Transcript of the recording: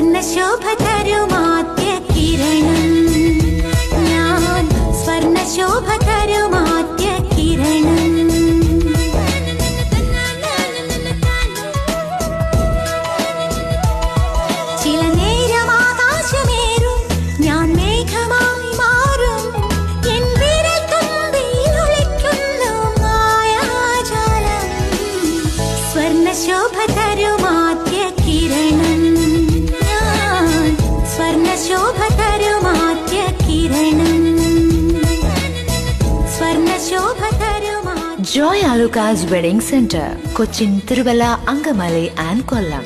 സ്വർണശോഭതരുമാദ്യ കിരണം ഞാൻ സ്വർണശോഭതരുമാദ്യ കിരണം ചില നേരം ആകാശമേറും ഞാൻ മേഘമായി മാറും എൻ വിരൽ തുമ്പിൽ ഒളിക്കുന്നു മായാജാലം സ്വർണശോഭതരുമാദ്യ കിരണം സ്വർണശോഭതരുമാദ്യ കിരണം Joy Alucas Wedding Center, Cochin, Tiruvalla, Angamali and Kollam.